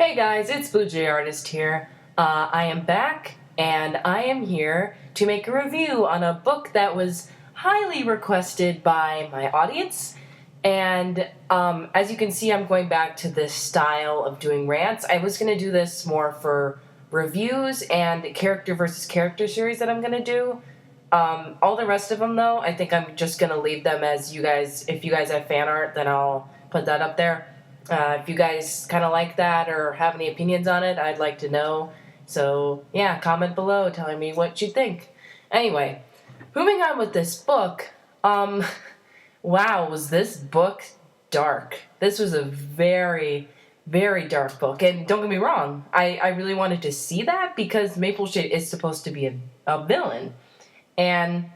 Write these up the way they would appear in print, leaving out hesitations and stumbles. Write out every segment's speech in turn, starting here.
Hey guys, it's Blue Jay Artist here. I am back, and I am here to make a review on a book that was highly requested by my audience. And as you can see, I'm going back to this style of doing rants. I was going to do this more for reviews and character versus character series that I'm going to do. All the rest of them, though, I think I'm just going to leave them as you guys, if you guys have fan art, then I'll put that up there. If you guys kind of like that or have any opinions on it, I'd like to know. So, yeah, comment below telling me what you think. Anyway, moving on with this book. Wow, was this book dark. This was a very, very dark book. And don't get me wrong, I really wanted to see that because Mapleshade is supposed to be a villain. And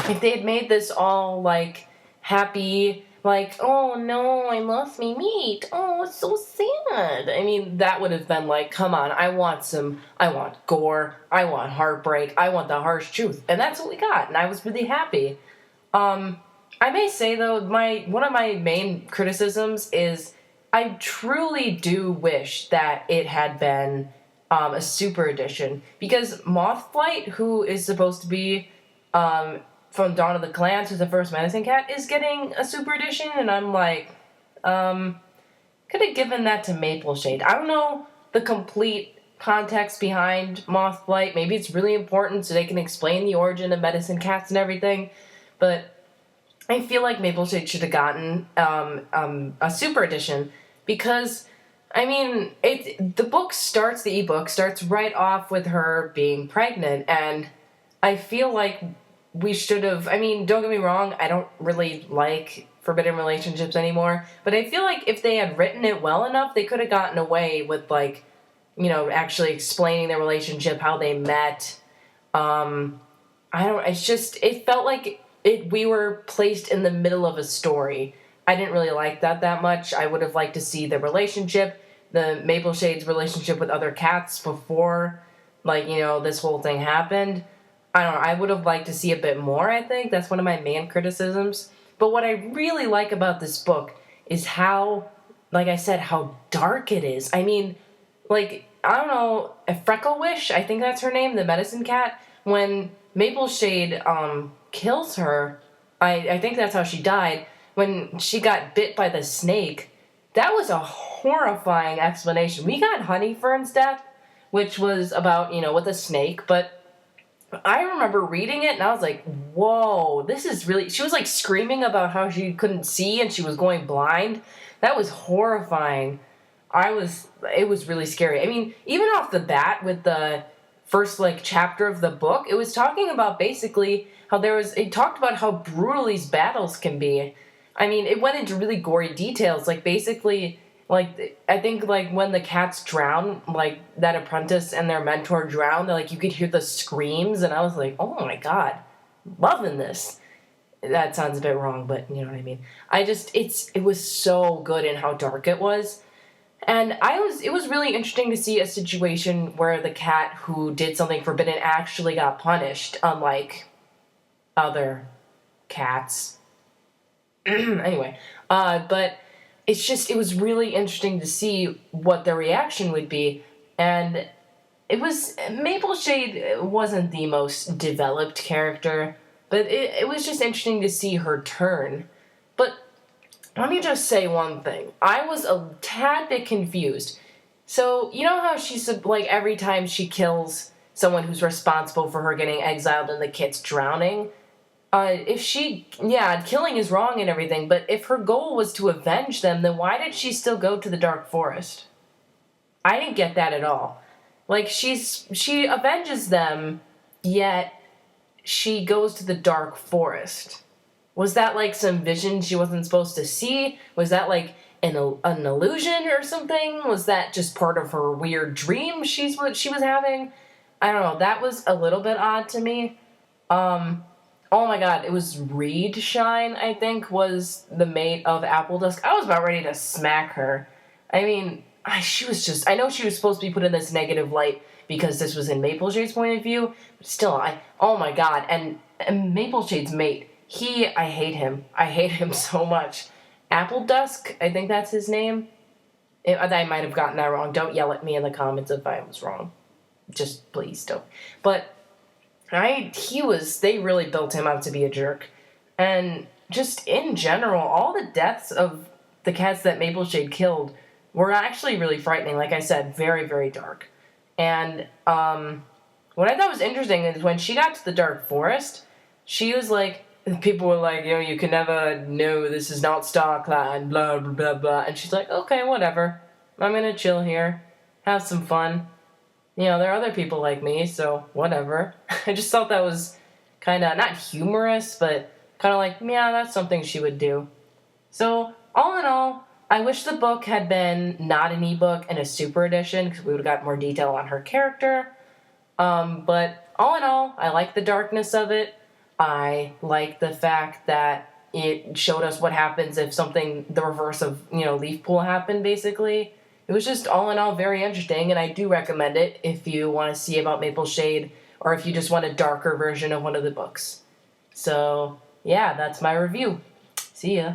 if they had made this all, like, happy, like, oh no, I lost my meat. Oh, it's so sad. I mean, that would have been like, come on, I want gore, I want heartbreak, I want the harsh truth. And that's what we got, and I was really happy. I may say, though, one of my main criticisms is I truly do wish that it had been a super edition. Because Mothflight, who is supposed to be from Dawn of the Clans, who's the first Medicine Cat, is getting a super edition, and I'm like, could have given that to Mapleshade. I don't know the complete context behind Mothflight. Maybe it's really important so they can explain the origin of Medicine Cats and everything, but I feel like Mapleshade should have gotten a super edition because, I mean, the ebook starts right off with her being pregnant, and I feel like we should have, I mean, don't get me wrong, I don't really like forbidden relationships anymore, but I feel like if they had written it well enough, they could have gotten away with, like, you know, actually explaining their relationship, how they met. It felt like we were placed in the middle of a story. I didn't really like that much. I would have liked to see the relationship, the Mapleshade's relationship with other cats before, like, you know, this whole thing happened. I don't know, I would have liked to see a bit more, I think. That's one of my main criticisms. But what I really like about this book is how, like I said, how dark it is. I mean, like, I don't know, Frecklewish, I think that's her name, the medicine cat, when Mapleshade kills her, I think that's how she died, when she got bit by the snake, that was a horrifying explanation. We got Honeyfern's death, which was about, you know, with a snake, but I remember reading it, and I was like, whoa, this is really... She was, like, screaming about how she couldn't see and she was going blind. That was horrifying. It was really scary. I mean, even off the bat with the first, like, chapter of the book, it was talking about basically how it talked about how brutal these battles can be. I mean, it went into really gory details, like, basically... Like, I think, like, when the cats drown, like, that apprentice and their mentor drown, like, you could hear the screams, and I was like, oh my god, loving this. That sounds a bit wrong, but you know what I mean. It was so good in how dark it was. And it was really interesting to see a situation where the cat who did something forbidden actually got punished, unlike other cats. Anyway, but... it was really interesting to see what their reaction would be, and Mapleshade wasn't the most developed character, but it was just interesting to see her turn. But let me just say one thing. I was a tad bit confused. So, you know how she's, like, every time she kills someone who's responsible for her getting exiled and the kids drowning... killing is wrong and everything, but if her goal was to avenge them, then why did she still go to the Dark Forest? I didn't get that at all. Like, she avenges them, yet she goes to the Dark Forest. Was that, like, some vision she wasn't supposed to see? Was that, like, an illusion or something? Was that just part of her weird dream she was having? I don't know, that was a little bit odd to me. Oh my god, it was Reed Shine, I think, was the mate of Apple Dusk. I was about ready to smack her. I mean, I know she was supposed to be put in this negative light because this was in Mapleshade's point of view, but still, oh my god, and Mapleshade's mate, I hate him. I hate him so much. Apple Dusk, I think that's his name. I might have gotten that wrong. Don't yell at me in the comments if I was wrong. Just please don't. But they really built him up to be a jerk. And just in general, all the deaths of the cats that Mapleshade killed were actually really frightening. Like I said, very, very dark. And what I thought was interesting is when she got to the Dark Forest, she was like, people were like, you can never know this is not Starclan, blah, blah, blah, blah. And she's like, okay, whatever. I'm going to chill here, have some fun. There are other people like me, so whatever. I just thought that was kind of, not humorous, but kind of like, yeah, that's something she would do. So, all in all, I wish the book had been not an ebook and a super edition, because we would have got more detail on her character. But all in all, I like the darkness of it. I like the fact that it showed us what happens if something, the reverse of, Leafpool happened, basically. It was just, all in all, very interesting, and I do recommend it if you want to see about Mapleshade, or if you just want a darker version of one of the books. So, yeah, that's my review. See ya.